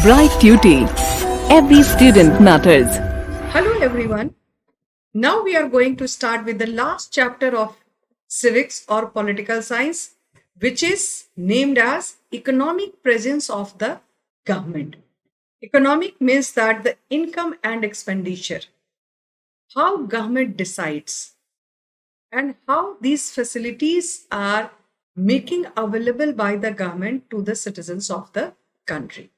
Bright Tuty. Every student matters. Hello everyone. Now we are going to start with the last chapter of civics or political science, which is named as economic presence of the government. Economic means that the income and expenditure, how government decides and how these facilities are making available by the government to the citizens of the country.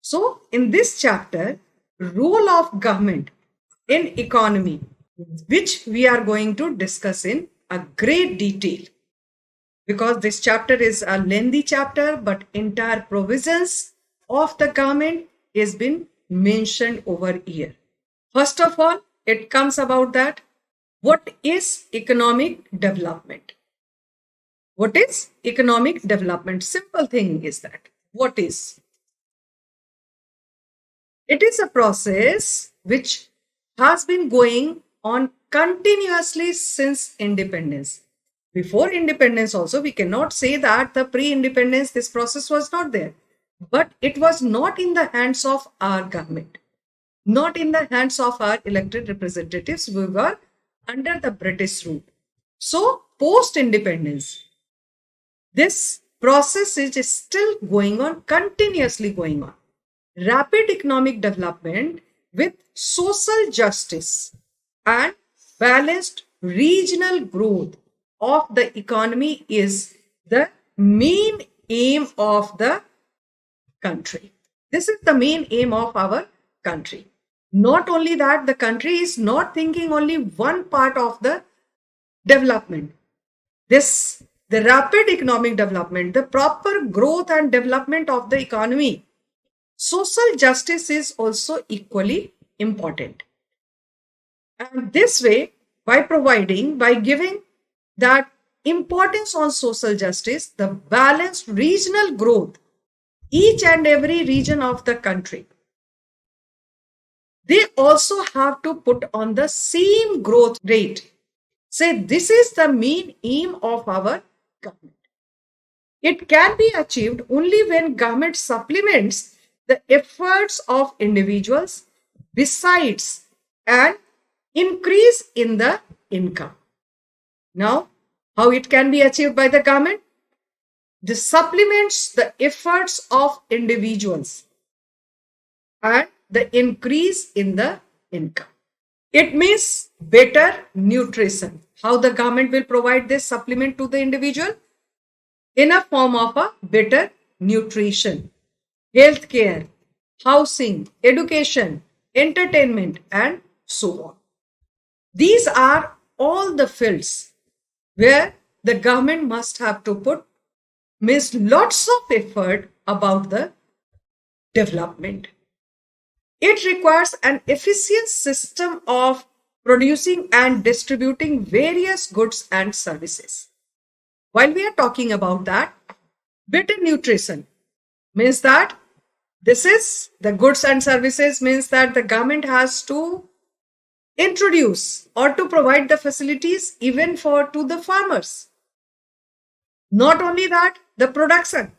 So, in this chapter, role of government in economy, which we are going to discuss in a great detail. Because this chapter is a lengthy chapter, but entire provisions of the government has been mentioned over here. First of all, it comes about that what is economic development? What is economic development? Simple thing is that. What is? It is a process which has been going on continuously since independence. Before independence also, we cannot say that the pre-independence, this process was not there. But it was not in the hands of our government, not in the hands of our elected representatives. We were under the British rule. So, post-independence, this process is still going on, continuously going on. Rapid economic development with social justice and balanced regional growth of the economy is the main aim of the country. This is the main aim of our country. Not only that, the country is not thinking only one part of the development. The rapid economic development, the proper growth and development of the economy. Social justice is also equally important. And this way, by giving that importance on social justice, the balanced regional growth, each and every region of the country, they also have to put on the same growth rate. Say, this is the main aim of our government. It can be achieved only when government supplements the efforts of individuals besides an increase in the income. Now, how it can be achieved by the government? This supplements the efforts of individuals and the increase in the income. It means better nutrition. How the government will provide this supplement to the individual? In a form of a better nutrition, healthcare, housing, education, entertainment, and so on. These are all the fields where the government must have to put lots of effort about the development. It requires an efficient system of producing and distributing various goods and services. While we are talking about that, better nutrition means that this is the goods and services, means that the government has to introduce or to provide the facilities even to the farmers. Not only that, the production,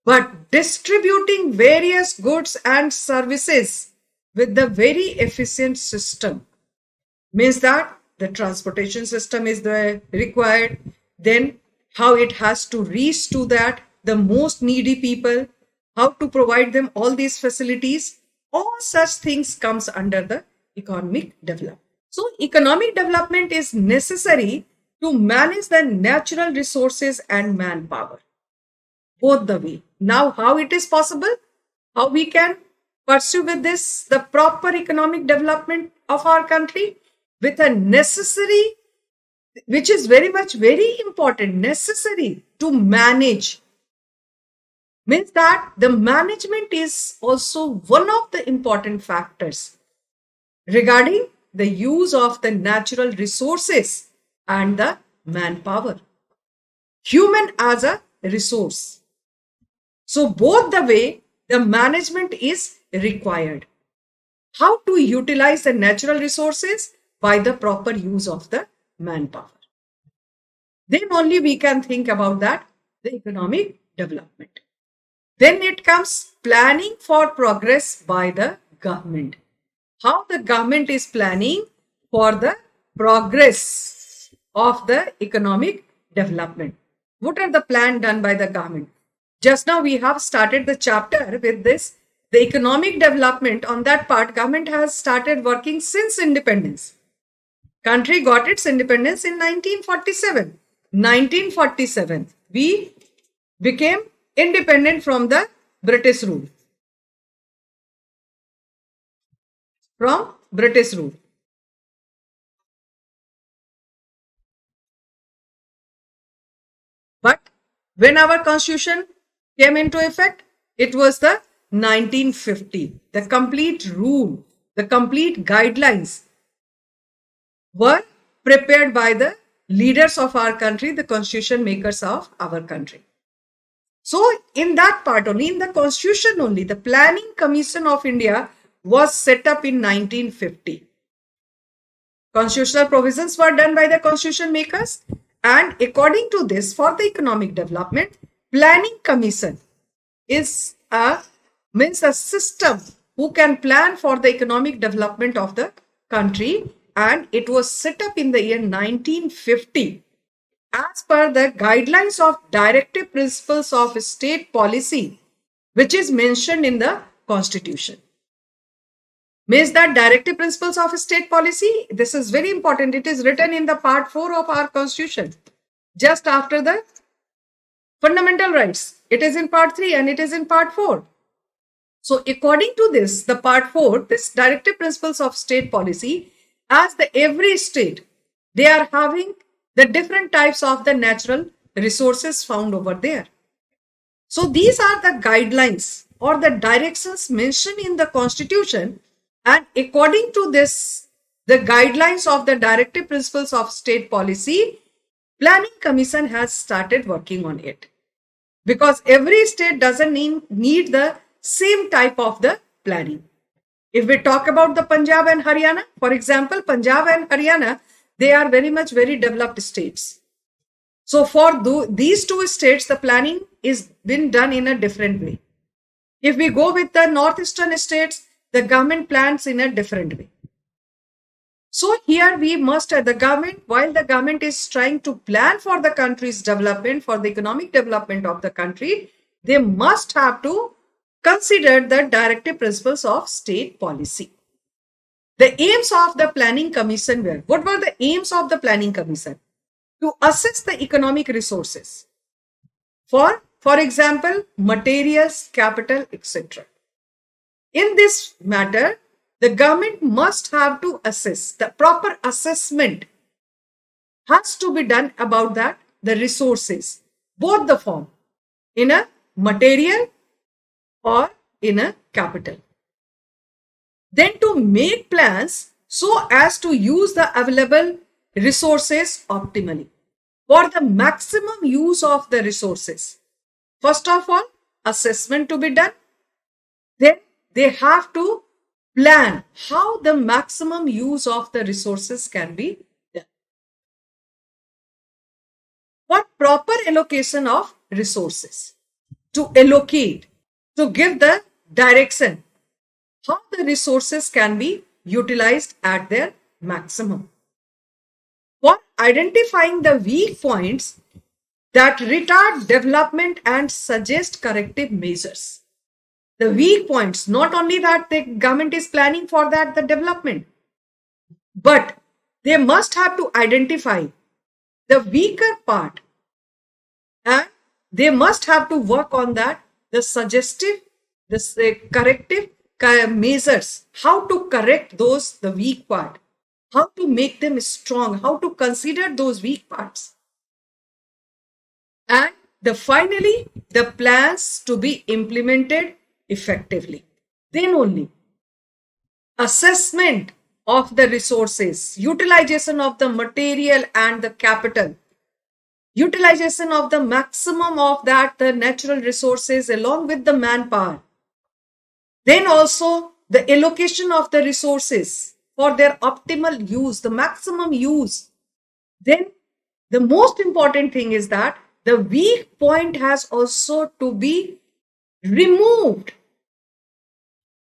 but distributing various goods and services with the very efficient system means that the transportation system is required, then how it has to reach to that the most needy people, how to provide them all these facilities, all such things comes under the economic development. So economic development is necessary to manage the natural resources and manpower, both the way. Now, how it is possible? How we can pursue with this the proper economic development of our country with a necessary, which is very important, necessary to manage. Means that the management is also one of the important factors regarding the use of the natural resources and the manpower. Human as a resource. So both the way the management is required. How to utilize the natural resources? By the proper use of the manpower. Then only we can think about that, the economic development. Then it comes planning for progress by the government. How the government is planning for the progress of the economic development. What are the plan done by the government? Just now we have started the chapter with this. The economic development, on that part, government has started working since independence. Country got its independence in 1947. 1947, we became independent from the British rule. From British rule. But when our constitution came into effect, it was the 1950. The complete rule, the complete guidelines were prepared by the leaders of our country, the constitution makers of our country. So in that part only, in the constitution only, the Planning Commission of India was set up in 1950. Constitutional provisions were done by the constitution makers, and according to this, for the economic development, Planning Commission is a system who can plan for the economic development of the country, and it was set up in the year 1950 as per the guidelines of directive principles of state policy, which is mentioned in the constitution. Means that directive principles of state policy, this is very important. It is written in the part 4 of our constitution, just after the fundamental rights. It is in part 3 and it is in part 4. So according to this, the part 4, this directive principles of state policy, as the every state, they are having the different types of the natural resources found over there. So these are the guidelines or the directions mentioned in the constitution, and according to this, the guidelines of the directive principles of state policy, Planning Commission has started working on it. Because every state doesn't need the same type of the planning. If we talk about the Punjab and Haryana, for example, Punjab and Haryana, they are very developed states. So for these two states, the planning is been done in a different way. If we go with the northeastern states, the government plans in a different way. So here we must, the government, while the government is trying to plan for the country's development, for the economic development of the country, they must have to consider the directive principles of state policy. The aims of the Planning Commission were, what were the aims of the Planning Commission? To assess the economic resources for example, materials, capital, etc. In this matter, the government must have to assess, the proper assessment has to be done about that, the resources, both the form, in a material or in a capital. Then to make plans so as to use the available resources optimally for the maximum use of the resources. First of all, assessment to be done. Then they have to plan how the maximum use of the resources can be done. For proper allocation of resources, to allocate, to give the direction, how the resources can be utilized at their maximum. For identifying the weak points that retard development and suggest corrective measures. The weak points, not only that the government is planning for that, the development, but they must have to identify the weaker part and they must have to work on that, the suggestive, the corrective measures, how to correct those, the weak part, how to make them strong, how to consider those weak parts. And finally, the plans to be implemented effectively. Then only assessment of the resources, utilization of the material and the capital, utilization of the maximum of that, the natural resources along with the manpower. Then also the allocation of the resources for their optimal use, the maximum use. Then the most important thing is that the weak point has also to be removed,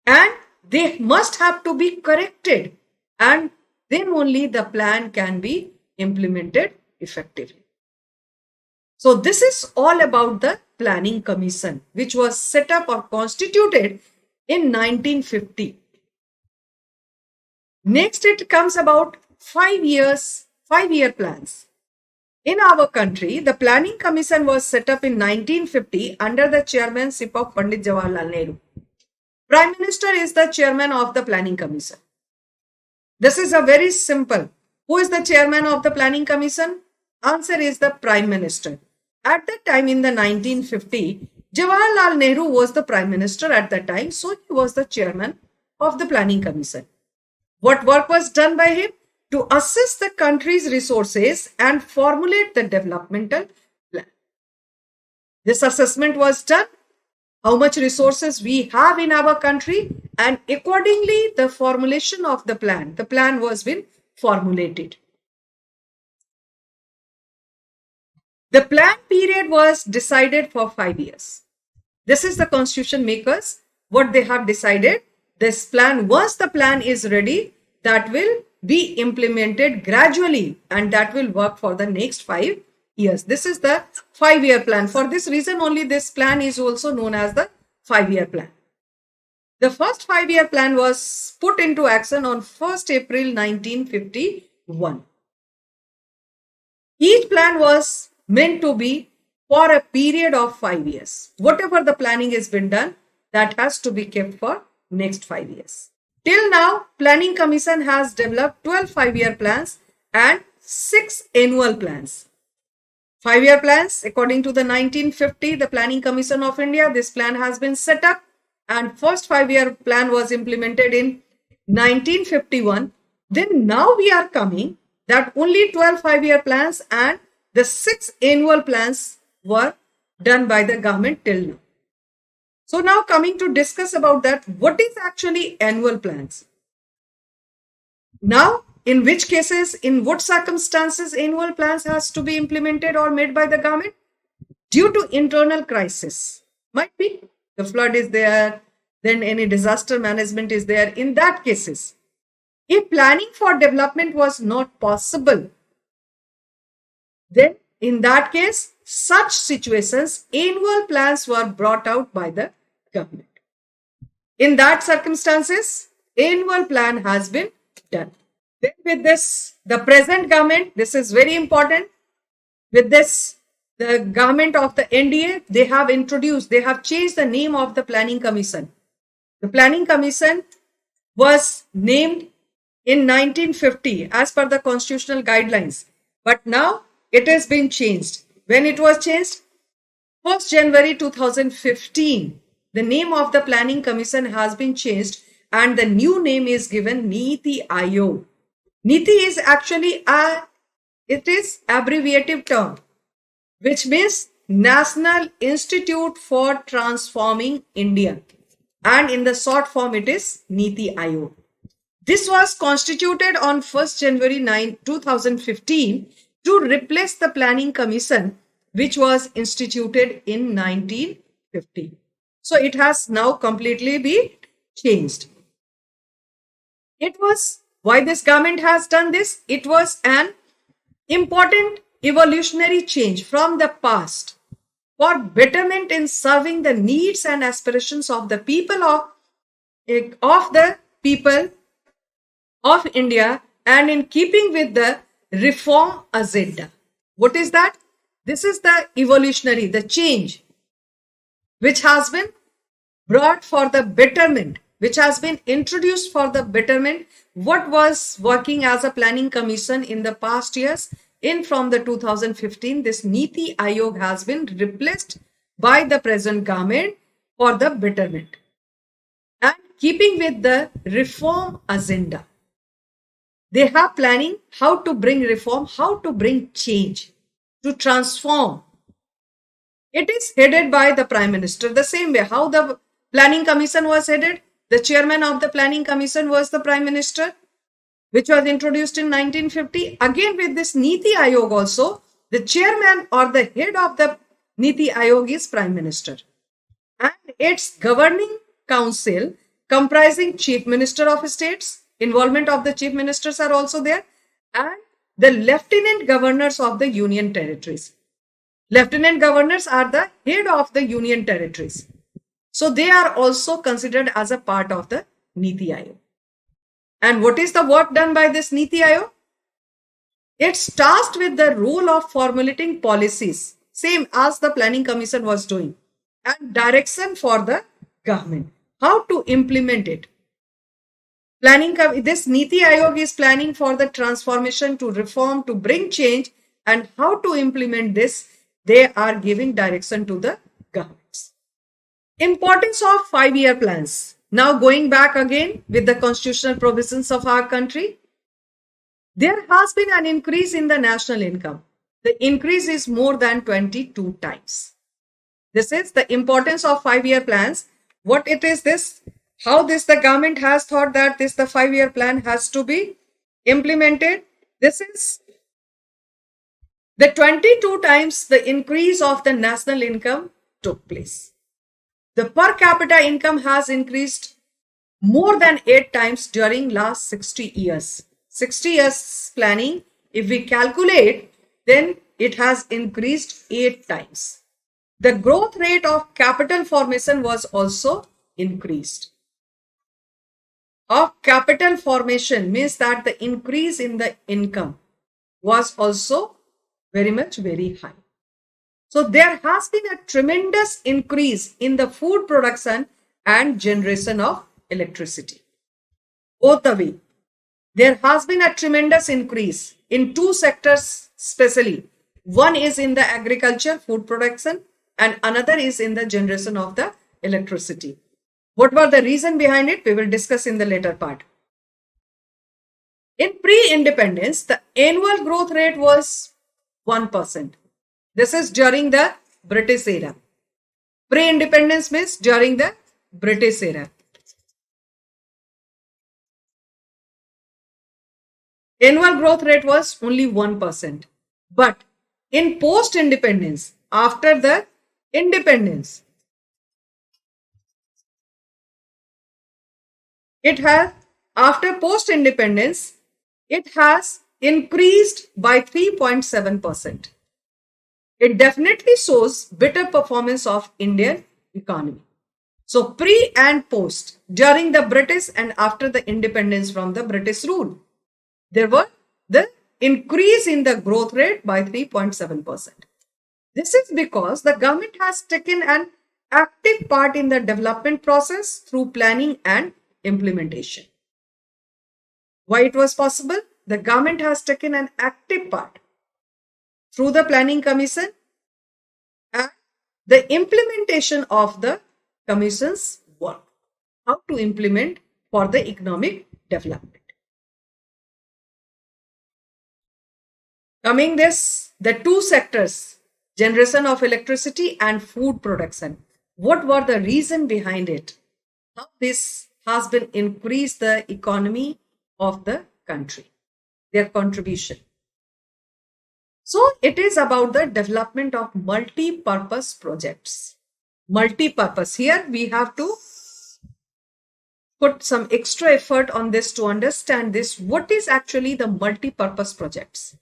and they must have to be corrected, and then only the plan can be implemented effectively. So this is all about the Planning Commission, which was set up or constituted in 1950. Next, it comes about 5-year plans. In our country, the Planning Commission was set up in 1950 under the chairmanship of Pandit Jawaharlal Nehru. Prime Minister is the chairman of the Planning Commission. This is a very simple. Who is the chairman of the Planning Commission? Answer is the Prime Minister. At that time in the 1950, Jawaharlal Nehru was the Prime Minister at that time, so he was the chairman of the Planning Commission. What work was done by him? To assess the country's resources and formulate the developmental plan. This assessment was done, how much resources we have in our country, and accordingly the formulation of the plan was been formulated. The plan period was decided for 5 years. This is the constitution makers, what they have decided. This plan, once the plan is ready, that will be implemented gradually and that will work for the next 5 years. This is the 5-year plan. For this reason only this plan is also known as the 5-year plan. The first 5-year plan was put into action on 1st April 1951. Each plan was meant to be for a period of 5 years. Whatever the planning has been done, that has to be kept for next 5 years. Till now, Planning Commission has developed 12 5-year plans and 6 annual plans. 5-year plans, according to the 1950, the Planning Commission of India, this plan has been set up, and first 5-year plan was implemented in 1951. Then now we are coming that only 12 5-year plans and the 6 annual plans were done by the government till now. So now coming to discuss about that, what is actually annual plans? Now, in which cases, in what circumstances annual plans has to be implemented or made by the government? Due to internal crisis. Might be the flood is there, then any disaster management is there. In that cases, if planning for development was not possible, then in that case, such situations, annual plans were brought out by the government. In that circumstances, annual plan has been done. Then with this, the present government, this is very important. With this, the government of the NDA, they have changed the name of the Planning Commission. The Planning Commission was named in 1950 as per the constitutional guidelines. But now it has been changed. When it was changed? 1st January 2015. The name of the Planning Commission has been changed and the new name is given Niti Aayog. Niti is actually it is abbreviative term, which means National Institute for Transforming India. And in the short form, it is Niti Aayog. This was constituted on 1st January 2015 to replace the Planning Commission, which was instituted in 1950. So it has now completely been changed. It was, why this government has done this? It was an important evolutionary change from the past for betterment in serving the needs and aspirations of the people of India and in keeping with the reform agenda. What is that? This is the evolutionary, the change which has been brought for the betterment, which has been introduced for the betterment. What was working as a Planning Commission in the past years, from the 2015, this Niti Aayog has been replaced by the present government for the betterment and keeping with the reform agenda. They have planning how to bring reform, how to bring change, to transform. It is headed by the Prime Minister. The same way how the Planning Commission was headed, the chairman of the Planning Commission was the Prime Minister, which was introduced in 1950. Again with this Niti Aayog also, the chairman or the head of the Niti Aayog is Prime Minister. and its governing council comprising chief minister of states, involvement of the chief ministers are also there, and the lieutenant governors of the union territories. Lieutenant governors are the head of the union territories. So they are also considered as a part of the Niti Aayog. And what is the work done by this Niti Aayog? It's tasked with the role of formulating policies, same as the Planning Commission was doing, and direction for the government, how to implement it. This Niti Aayog is planning for the transformation to reform, to bring change, and how to implement this. They are giving direction to the governments. Importance of 5-year plans. Now going back again with the constitutional provisions of our country, there has been an increase in the national income. The increase is more than 22 times. This is the importance of 5-year plans. What it is this? How this the government has thought that this the 5-year plan has to be implemented. This is the 22 times the increase of the national income took place. The per capita income has increased more than 8 times during last 60 years. 60 years planning, if we calculate, then it has increased 8 times. The growth rate of capital formation was also increased. Of capital formation means that the increase in the income was also very high. So there has been a tremendous increase in the food production and generation of electricity. Both the way, there has been a tremendous increase in 2 sectors especially. One is in the agriculture, food production, and another is in the generation of the electricity. What were the reason behind it? We will discuss in the later part. In pre-independence, the annual growth rate was 1%. This is during the British era. Pre-independence means during the British era. Annual growth rate was only 1%. But in post-independence, after the independence, after post-independence, it has increased by 3.7%. It definitely shows better performance of Indian economy. So pre and post, during the British and after the independence from the British rule, there were the increase in the growth rate by 3.7%. This is because the government has taken an active part in the development process through planning and implementation. Why it was possible? The government has taken an active part through the Planning Commission and the implementation of the Commission's work. How to implement for the economic development. Coming this, the 2 sectors, generation of electricity and food production. What were the reason behind it? How this has been increased the economy of the country, their contribution. So it is about the development of multi-purpose projects. Multi-purpose. Here we have to put some extra effort on this to understand this. What is actually the multi-purpose projects?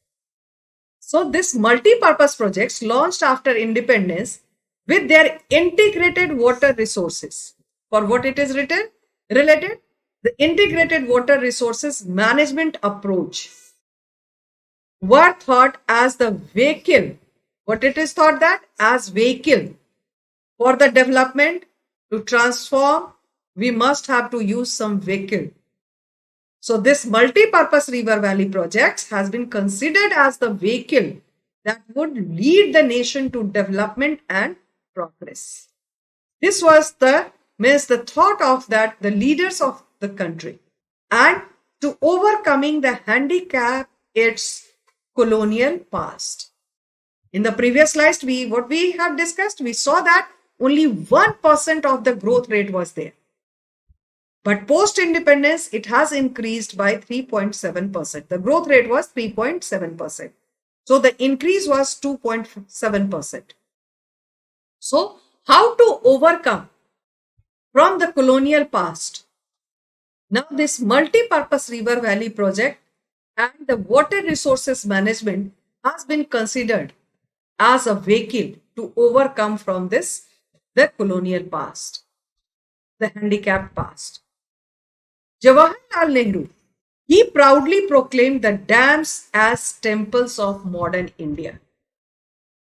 So this multi-purpose projects launched after independence with their integrated water resources. For what it is related? The integrated water resources management approach were thought as the vehicle. What it is thought that? As vehicle for the development to transform, we must have to use some vehicle. So this multi-purpose river valley projects has been considered as the vehicle that would lead the nation to development and progress. This was the thought of that the leaders of the country, and to overcoming the handicap its colonial past. In the previous slides, what we have discussed, we saw that only 1% of the growth rate was there. But post-independence, it has increased by 3.7%. The growth rate was 3.7%. So the increase was 2.7%. So how to overcome from the colonial past. Now, this multi-purpose river valley project and the water resources management has been considered as a vehicle to overcome from this the colonial past, the handicapped past. Jawaharlal Nehru, he proudly proclaimed the dams as temples of modern India.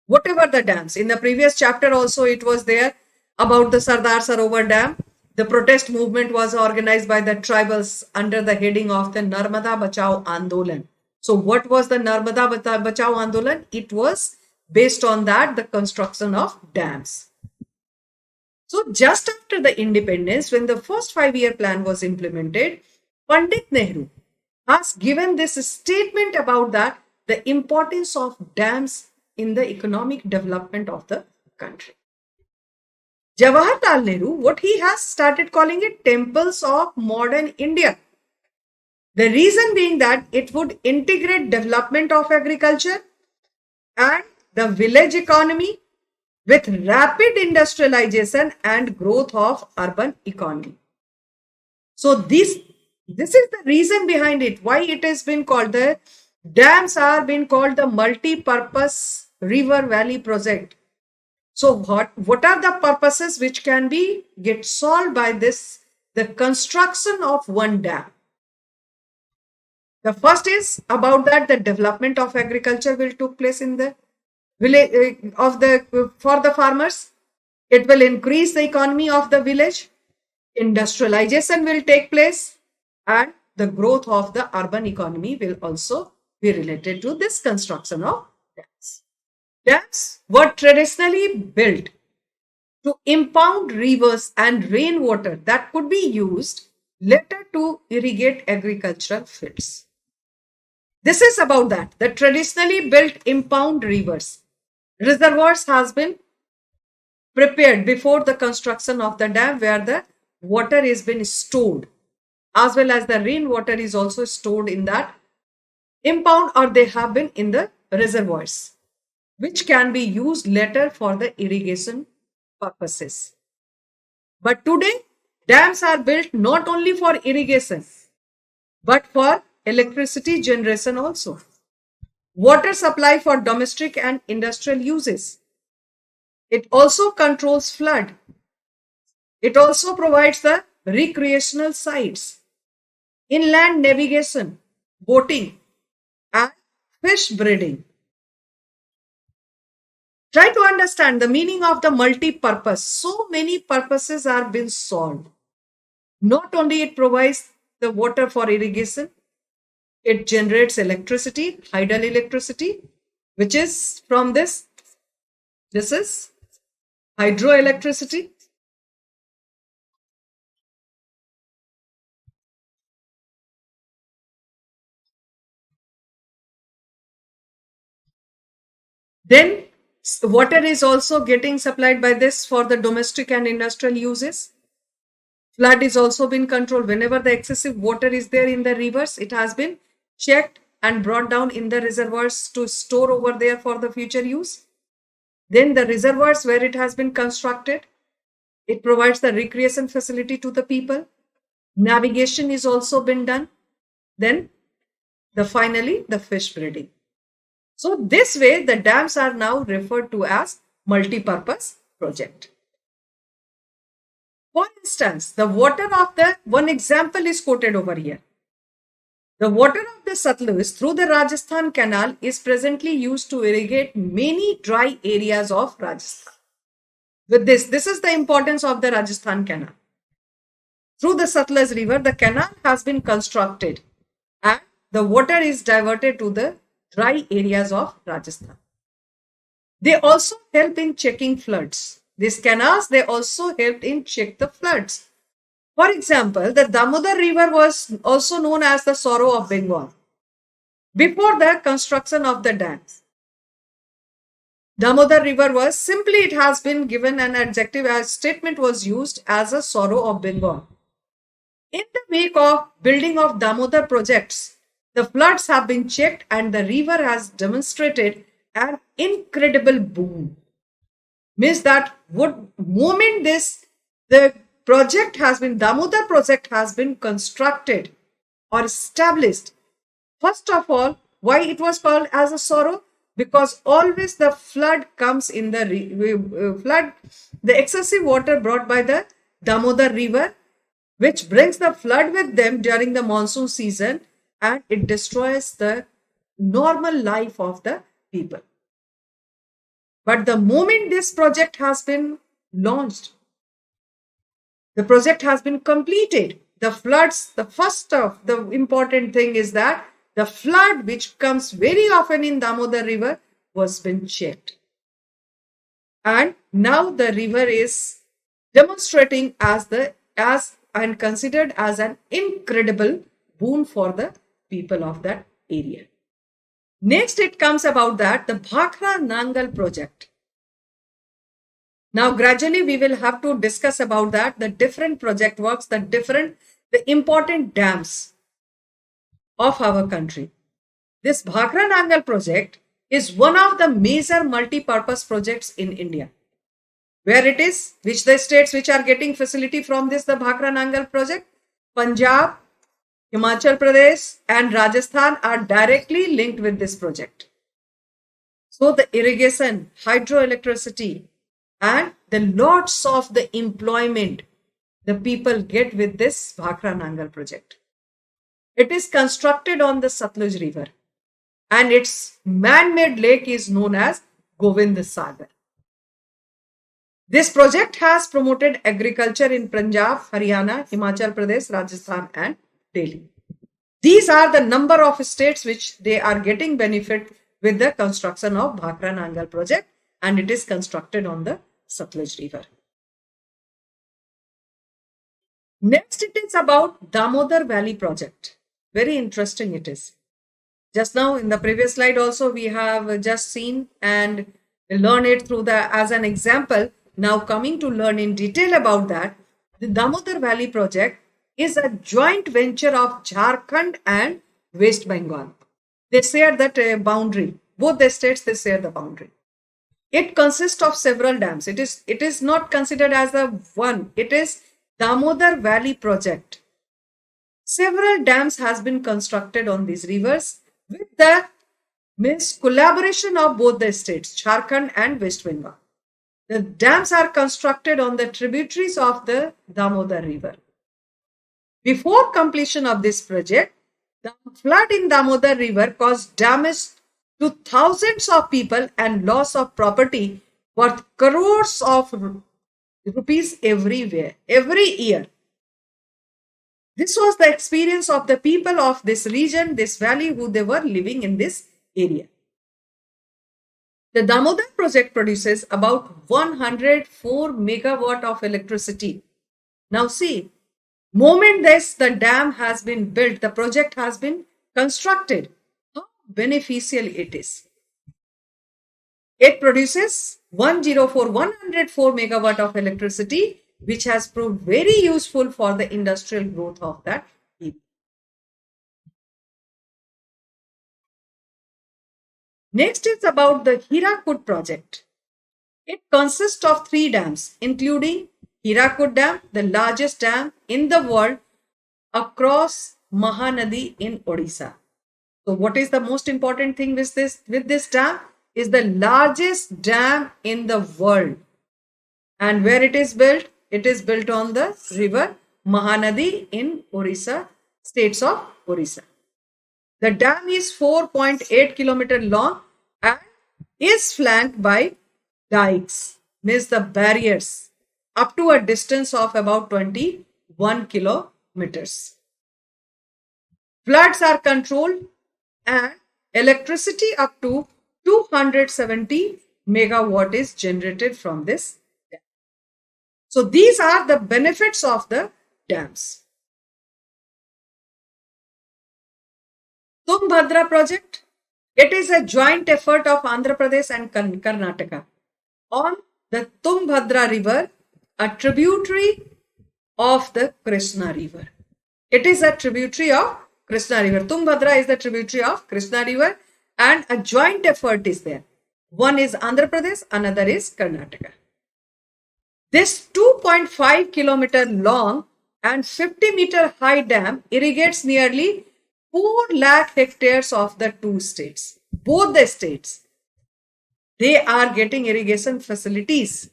Whatever the dams, in the previous chapter also it was there about the Sardar Sarovar Dam. The protest movement was organized by the tribals under the heading of the Narmada Bachao Andolan. So what was the Narmada Bachao Andolan? It was based on that, the construction of dams. So just after the independence, when the first 5-year plan was implemented, Pandit Nehru has given this statement about that, the importance of dams in the economic development of the country. Jawaharlal Nehru, what he has started calling it temples of modern India. The reason being that it would integrate development of agriculture and the village economy with rapid industrialization and growth of urban economy. So this is the reason behind it, why it has been called, the dams are being called the multi-purpose river valley project. So what are the purposes which can be get solved by this, the construction of one dam? The first is about that the development of agriculture will take place in the village for the farmers. It will increase the economy of the village. Industrialization will take place, and the growth of the urban economy will also be related to this construction of dams. Dams were traditionally built to impound rivers and rainwater that could be used later to irrigate agricultural fields. This is about that. The traditionally built impound rivers. Reservoirs has been prepared before the construction of the dam, where the water is been stored, as well as the rainwater is also stored in that impound, or they have been in the reservoirs, which can be used later for the irrigation purposes. But today, dams are built not only for irrigation, but for electricity generation also. Water supply for domestic and industrial uses. It also controls flood. It also provides the recreational sites, inland navigation, boating, and fish breeding. Try to understand the meaning of the multi-purpose. So many purposes are being solved. Not only it provides the water for irrigation, it generates electricity, hydroelectricity, which is from this. This is hydroelectricity. Then water is also getting supplied by this for the domestic and industrial uses. Flood is also been controlled. Whenever the excessive water is there in the rivers, it has been checked and brought down in the reservoirs to store over there for the future use. Then the reservoirs where it has been constructed, it provides the recreation facility to the people. Navigation is also been done. Then finally the fish breeding. So this way the dams are now referred to as multi-purpose project. For instance, the water of the, one example is quoted over here. The water of the Satluj through the Rajasthan Canal is presently used to irrigate many dry areas of Rajasthan. With this is the importance of the Rajasthan Canal. Through the Satluj River, the canal has been constructed and the water is diverted to the dry areas of Rajasthan. They also help in checking floods. These canals, they also helped in check the floods. For example, the Damodar River was also known as the Sorrow of Bengal before the construction of the dams. Damodar River was simply, it has been given an adjective as statement was used as a sorrow of Bengal. In the wake of building of Damodar projects, the floods have been checked and the river has demonstrated an incredible boom. Means that moment the project has been, Damodar project has been constructed or established. First of all, why it was called as a sorrow? Because always the flood comes in the flood, the excessive water brought by the Damodar river, which brings the flood with them during the monsoon season, and it destroys the normal life of the people. But the moment this project has been launched, the project has been completed, the floods, the first of the important thing is that the flood which comes very often in Damodar river was been checked. And now the river is demonstrating as and considered as an incredible boon for the people of that area. Next, it comes about that the Bhakra Nangal project. Now, gradually, we will have to discuss about that, the different project works, the important dams of our country. This Bhakra Nangal project is one of the major multi-purpose projects in India. Where it is, which the states which are getting facility from this, the Bhakra Nangal project, Punjab, Himachal Pradesh and Rajasthan are directly linked with this project. So the irrigation, hydroelectricity and the lots of the employment the people get with this Bhakra Nangal project. It is constructed on the Satluj river and its man-made lake is known as Govind Sagar. This project has promoted agriculture in Punjab, Haryana, Himachal Pradesh, Rajasthan and Delhi. These are the number of states which they are getting benefit with the construction of Bhakra Nangal project, and it is constructed on the Satluj river. Next, it is about Damodar Valley project. Very interesting it is. Just now in the previous slide also we have just seen and learn it through as an example. Now coming to learn in detail about that, the Damodar Valley project is a joint venture of Jharkhand and West Bengal. They share that boundary. Both the states, they share the boundary. It consists of several dams. It is not considered as a one. It is Damodar Valley project. Several dams has been constructed on these rivers with the collaboration of both the states, Jharkhand and West Bengal. The dams are constructed on the tributaries of the Damodar river. Before completion of this project, the flood in Damodar river caused damage to thousands of people and loss of property worth crores of rupees every year. This was the experience of the people of this region, this valley, who they were living in this area. The Damodar project produces about 104 megawatt of electricity. Now see, moment the dam has been built, the project has been constructed, how beneficial it is. It produces 104 megawatt of electricity, which has proved very useful for the industrial growth of that people. Next is about the Hirakud project. It consists of 3 dams, including Hirakud Dam, the largest dam in the world across Mahanadi in Odisha. So what is the most important thing with this dam? Is the largest dam in the world. And where it is built? It is built on the river Mahanadi in Orissa, states of Orissa. The dam is 4.8 kilometers long and is flanked by dikes, means the barriers, up to a distance of about 21 kilometers. Floods are controlled and electricity up to 270 megawatt is generated from this dam. So these are the benefits of the dams. Tungabhadra project. It is a joint effort of Andhra Pradesh and Karnataka on the Tungabhadra river, a tributary of the Krishna river. It is a tributary of Krishna river. Tungabhadra is the tributary of Krishna river and a joint effort is there. One is Andhra Pradesh, another is Karnataka. This 2.5 kilometer long and 50-meter high dam irrigates nearly 4 lakh hectares of the two states. Both the states, they are getting irrigation facilities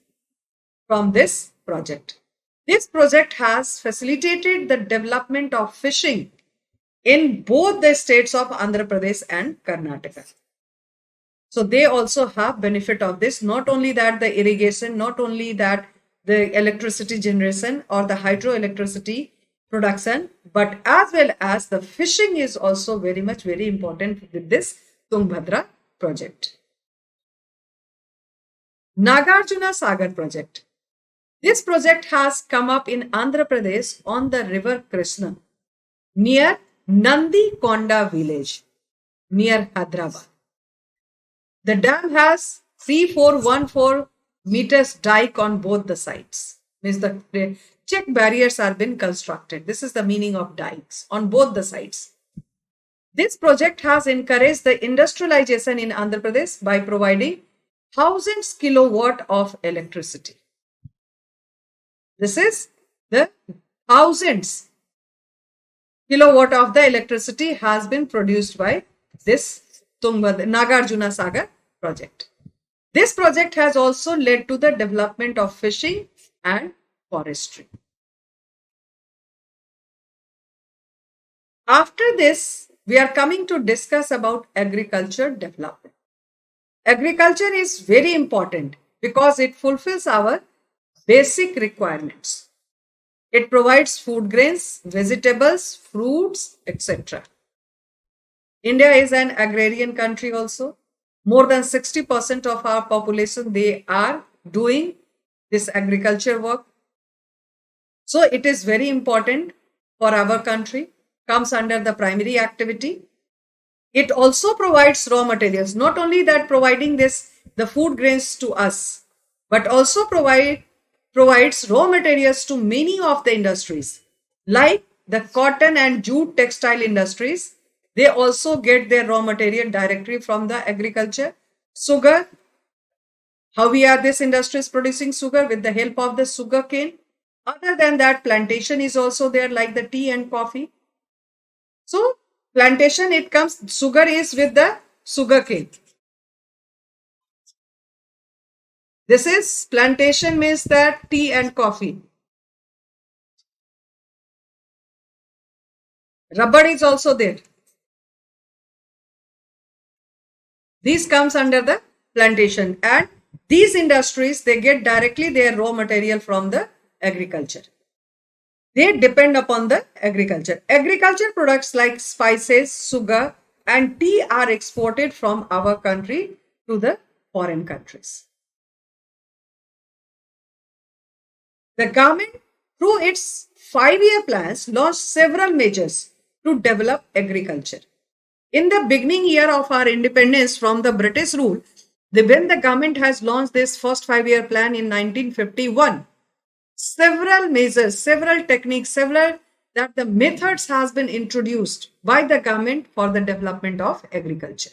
from this project. This project has facilitated the development of fishing in both the states of Andhra Pradesh and Karnataka. So they also have benefit of this. Not only that, the irrigation, not only that, the electricity generation or the hydroelectricity production, but as well as the fishing is also very important with this Tungabhadra project. Nagarjuna Sagar project. This project has come up in Andhra Pradesh on the river Krishna near Nandi Konda village near Hyderabad. The dam has 3414 meters dike on both the sides. Means the check barriers are been constructed. This is the meaning of dikes on both the sides. This project has encouraged the industrialization in Andhra Pradesh by providing thousands kilowatt of electricity. This is the thousands kilowatt of the electricity has been produced by this Nagarjuna Sagar project. This project has also led to the development of fishing and forestry. After this, we are coming to discuss about agriculture development. Agriculture is very important because it fulfills our basic requirements. It provides food grains, vegetables, fruits, etc. India is an agrarian country also. More than 60% of our population, they are doing this agriculture work. So it is very important for our country, comes under the primary activity. It also provides raw materials, not only that providing the food grains to us, but also provides raw materials to many of the industries, like the cotton and jute textile industries. They also get their raw material directly from the agriculture. Sugar, how this industry is producing sugar with the help of the sugar cane. Other than that, plantation is also there, like the tea and coffee. So plantation, it comes, sugar is with the sugar cane. This is plantation, means that tea and coffee. Rubber is also there. These comes under the plantation, and these industries, they get directly their raw material from the agriculture. They depend upon the agriculture. Agriculture products like spices, sugar and tea are exported from our country to the foreign countries. The government, through its 5-year plans, launched several measures to develop agriculture. In the beginning year of our independence from the British rule, when the government has launched this first 5-year plan in 1951, several measures, several techniques, that the methods has been introduced by the government for the development of agriculture.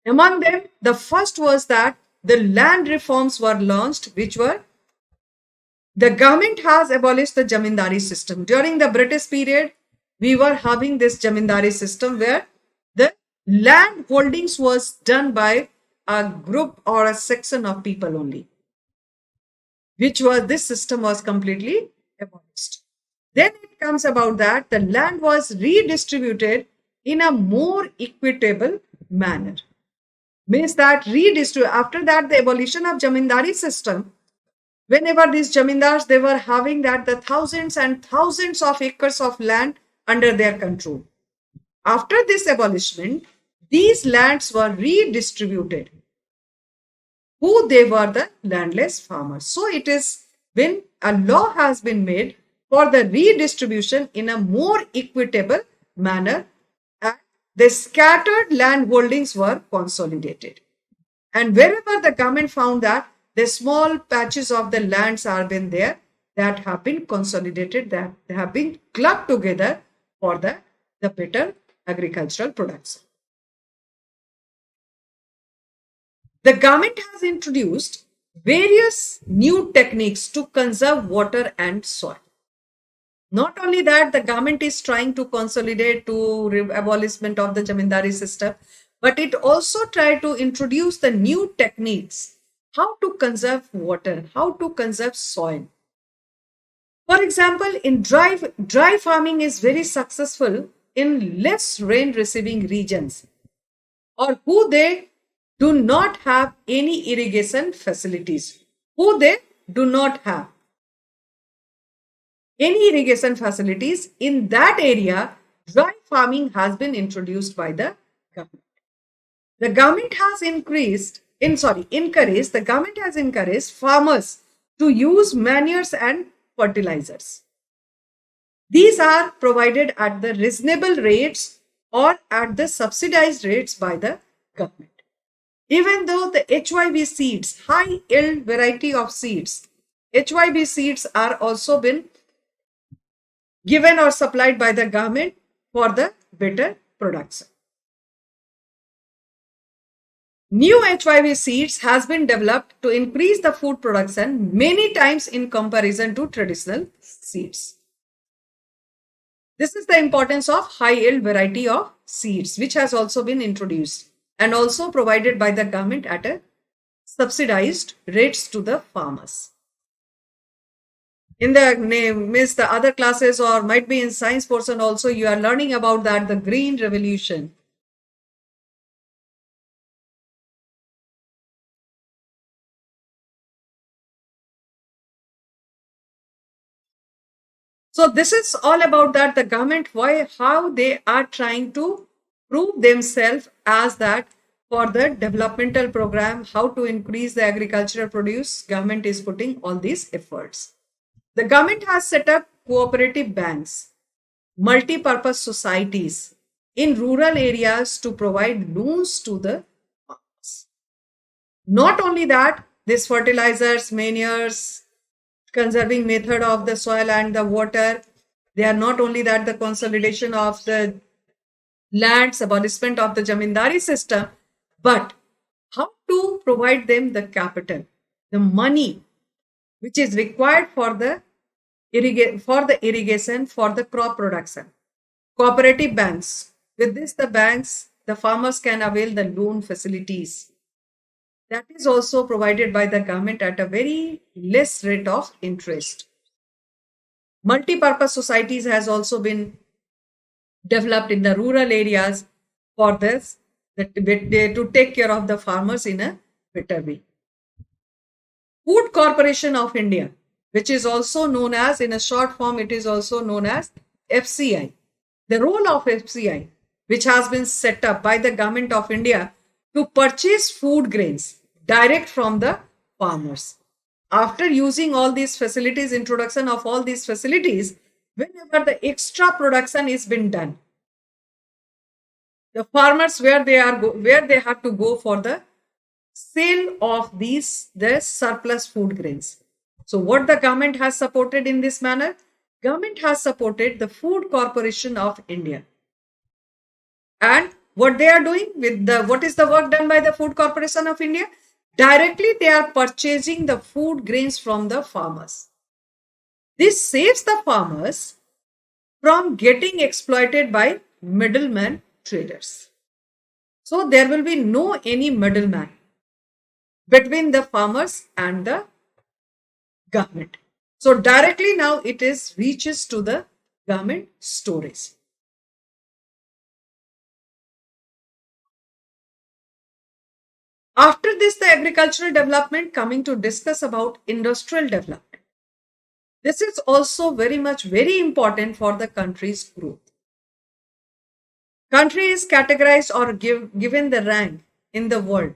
Among them, the first was that the land reforms were launched, which were, the government has abolished the Jamindari system. During the British period, we were having this Jamindari system where the land holdings was done by a group or a section of people only, this system was completely abolished. Then it comes about that the land was redistributed in a more equitable manner. Means that after that, the abolition of Jamindari system, whenever these Jamindars, they were having that the thousands and thousands of acres of land under their control. After this abolishment, these lands were redistributed. Who they were? The landless farmers. So it is when a law has been made for the redistribution in a more equitable manner, and the scattered land holdings were consolidated. And wherever the government found that the small patches of the lands are been there, that have been consolidated, that they have been clubbed together for the better agricultural products. The government has introduced various new techniques to conserve water and soil. Not only that, the government is trying to consolidate to abolishment of the Jamindari system, but it also tried to introduce the new techniques, how to conserve water, how to conserve soil. For example, in dry farming is very successful in less rain receiving regions or who they do not have any irrigation facilities, who they do not have any irrigation facilities. In that area, dry farming has been introduced by the government. The government has encouraged, the government has encouraged farmers to use manures and fertilizers. These are provided at the reasonable rates or at the subsidized rates by the government. Even though the HYB seeds, high yield variety of seeds, HYB seeds are also been given or supplied by the government for the better production. New HYB seeds has been developed to increase the food production many times in comparison to traditional seeds. This is the importance of high yield variety of seeds, which has also been introduced and also provided by the government at a subsidized rates to the farmers. In the other classes or might be in science portion also, you are learning about that, the Green Revolution. So this is all about that, the government, how they are trying to prove themselves as that for the developmental program, how to increase the agricultural produce, government is putting all these efforts. The government has set up cooperative banks, multi-purpose societies in rural areas to provide loans to the farmers. Not only that, these fertilizers, manures, conserving method of the soil and the water, they are not only that the consolidation of the lands, abolishment of the Jamindari system, but how to provide them the capital, the money which is required for the irrigation, for the crop production. Cooperative banks. With this, the farmers can avail the loan facilities. That is also provided by the government at a very less rate of interest. Multi-purpose societies has also been developed in the rural areas for this, to take care of the farmers in a better way. Food Corporation of India, which is also known as, in a short form, it is also known as FCI. The role of FCI, which has been set up by the government of India to purchase food grains direct from the farmers. After using all these facilities, introduction of all these facilities, whenever the extra production is been done, the farmers where they have to go for the sale of the surplus food grains. So what the government has supported in this manner? Government has supported the Food Corporation of India. And what they are doing what is the work done by the Food Corporation of India? Directly they are purchasing the food grains from the farmers. This saves the farmers from getting exploited by middlemen traders. So there will be no any middleman between the farmers and the government. So directly now it is reaches to the government storage. After this, the agricultural development, coming to discuss about industrial development. This is also very important for the country's growth. Country is categorized or given the rank in the world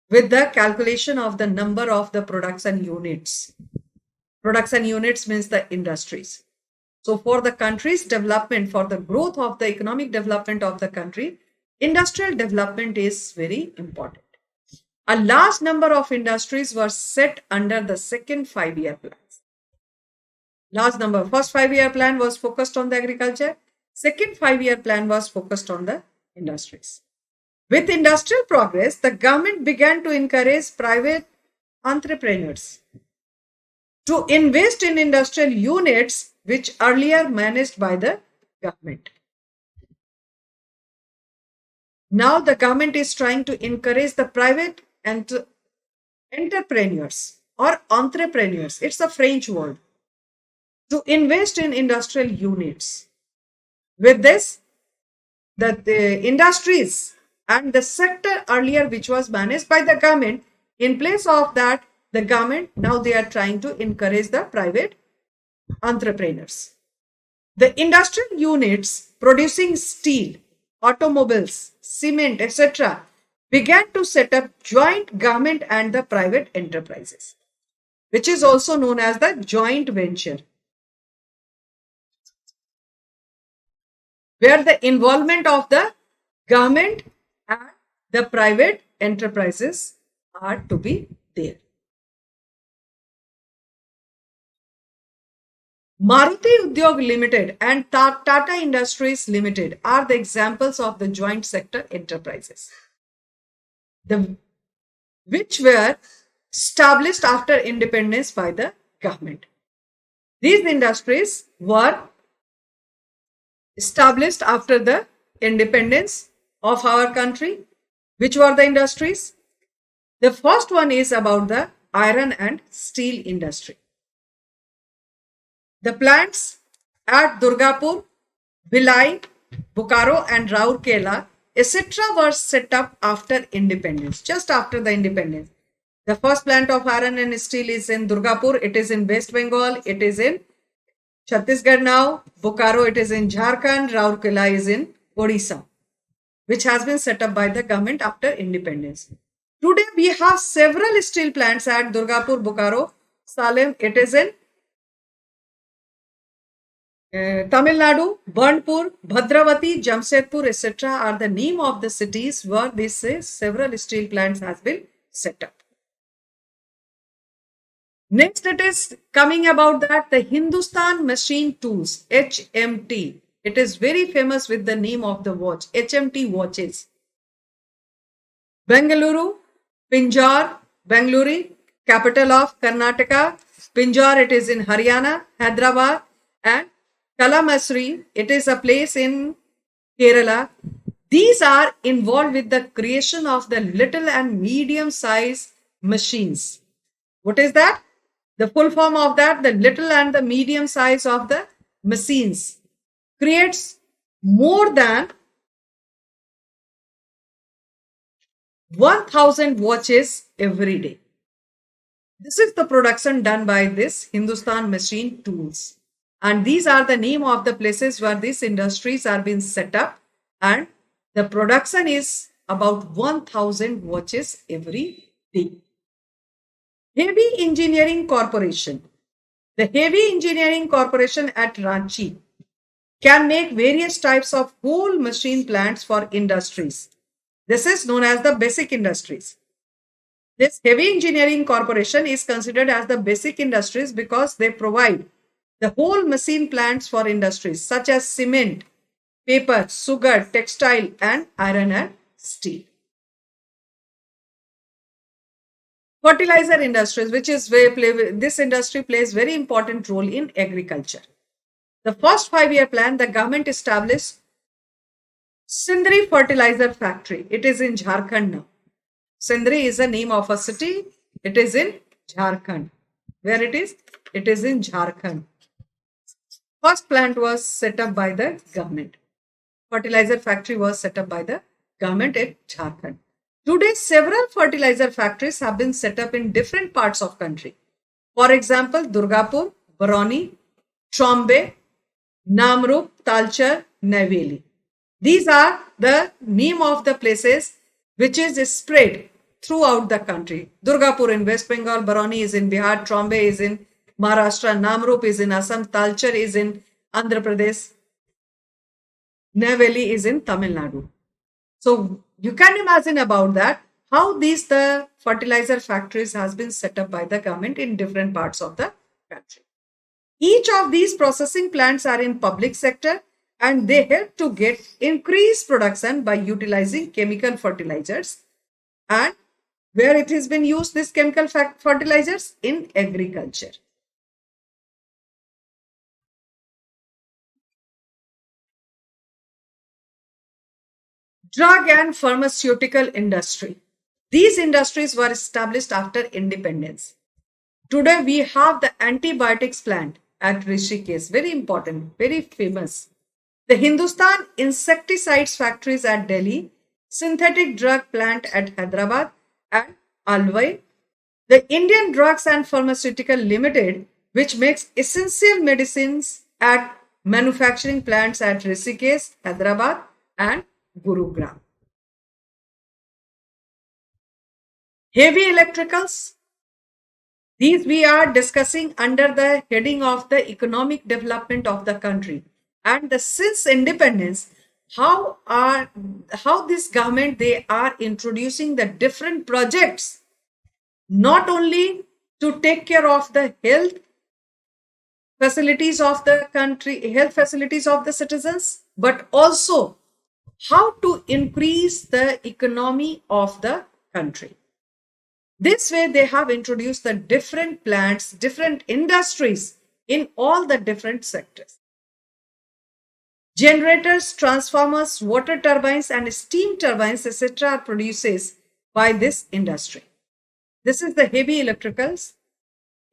with the calculation of the number of the production units. Production units means the industries. So for the country's development, for the growth of the economic development of the country, industrial development is very important. A large number of industries were set under the second 5-year plan. Large number. First 5-year plan was focused on the agriculture. Second 5-year plan was focused on the industries. With industrial progress, the government began to encourage private entrepreneurs to invest in industrial units which earlier managed by the government. Now the government is trying to encourage the private entrepreneurs or entrepreneurs, it's a French word, to invest in industrial units. With this, the industries and the sector earlier which was managed by the government, in place of that, the government now they are trying to encourage the private entrepreneurs. The industrial units producing steel, automobiles, cement, etc. began to set up joint government and the private enterprises, which is also known as the joint venture, where the involvement of the government and the private enterprises are to be there. Maruti Udyog Limited and Tata Industries Limited are the examples of the joint sector enterprises, which were established after independence by the government. These industries were established after the independence of our country. Which were the industries? The first one is about the iron and steel industry. The plants at Durgapur, Bhilai, Bokaro and Rourkela, etc. were set up after independence, just after the independence. The first plant of iron and steel is in Durgapur, it is in West Bengal, it is in Chhattisgarh now, Bokaro it is in Jharkhand, Rourkela is in Odisha, which has been set up by the government after independence. Today we have several steel plants at Durgapur, Bokaro, Salem, it is in Tamil Nadu, Burnpur, Bhadravati, Jamshedpur, etc. are the name of the cities where these several steel plants has been set up. Next, it is coming about that the Hindustan Machine Tools, HMT. It is very famous with the name of the watch, HMT watches. Bengaluru, Pinjar, Bengaluru, capital of Karnataka. Pinjar, it is in Haryana, Hyderabad, and Kalamasri, it is a place in Kerala. These are involved with the creation of the little and medium size machines. What is that? The full form of that, the little and the medium size of the machines creates more than 1000 watches every day. This is the production done by this Hindustan Machine Tools. And these are the name of the places where these industries are being set up, and the production is about 1000 watches every day. Heavy Engineering Corporation. The Heavy Engineering Corporation at Ranchi can make various types of whole machine plants for industries. This is known as the basic industries. This Heavy Engineering Corporation is considered as the basic industries because they provide the whole machine plants for industries such as cement, paper, sugar, textile and iron and steel. Fertilizer industries, which is where this industry plays very important role in agriculture. The first 5-year plan, the government established Sindri Fertilizer Factory. It is in Jharkhand now. Sindri is the name of a city. It is in Jharkhand. Where it is? It is in Jharkhand. First plant was set up by the government. Fertilizer factory was set up by the government at Jharkhand. Today, several fertilizer factories have been set up in different parts of country. For example, Durgapur, Barauni, Trombe, Namrup, Talcher, Neyveli. These are the name of the places which is spread throughout the country. Durgapur in West Bengal, Barauni is in Bihar, Trombe is in Maharashtra, Namrup is in Assam, Talcher is in Andhra Pradesh, Neyveli is in Tamil Nadu. So you can imagine about that, how these the fertilizer factories has been set up by the government in different parts of the country. Each of these processing plants are in public sector and they help to get increased production by utilizing chemical fertilizers and Where it has been used, this chemical fertilizers? In agriculture. Drug and pharmaceutical industry. These industries were established after independence. Today we have the antibiotics plant at Rishikesh, very important, very famous. The Hindustan insecticides factories at Delhi, synthetic drug plant at Hyderabad and Alwai, the Indian Drugs and Pharmaceutical Limited, which makes essential medicines at manufacturing plants at Rishikesh, Hyderabad and Gurugram. Heavy electricals. These we are discussing under the heading of the economic development of the country. And since independence, how this government they are introducing the different projects, not only to take care of the health facilities of the country, health facilities of the citizens, but also how to increase the economy of the country. This way, they have introduced the different plants, different industries in all the different sectors. Generators, transformers, water turbines, and steam turbines, etc., are produced by this industry. This is the heavy electricals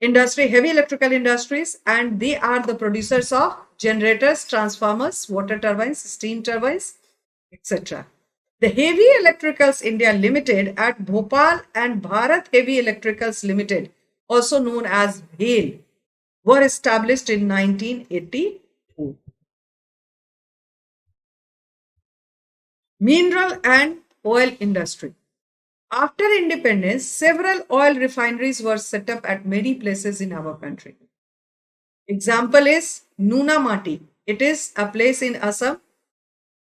industry, heavy electrical industries, and they are the producers of generators, transformers, water turbines, steam turbines, etc. The Heavy Electricals India Limited at Bhopal and Bharat Heavy Electricals Limited, also known as BHEL, were established in 1984. Mineral and oil industry. After independence, several oil refineries were set up at many places in our country. Example is Nunamati. It is a place in Assam.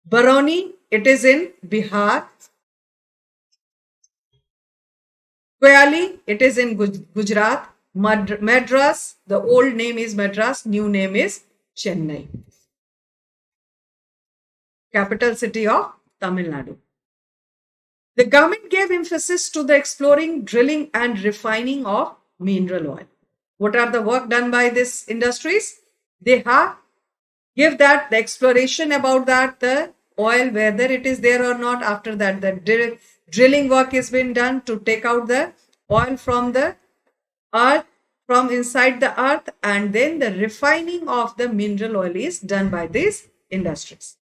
Barauni, it is in Bihar. Koyali, it is in Gujarat. Madras, the old name is Madras, new name is Chennai. Capital city of Tamil Nadu. The government gave emphasis to the exploring, drilling and refining of mineral oil. What are the work done by these industries? They have give that the exploration about that the oil, whether it is there or not. After that, the drilling work has been done to take out the oil from the earth, from inside the earth, and then the refining of the mineral oil is done by these industries.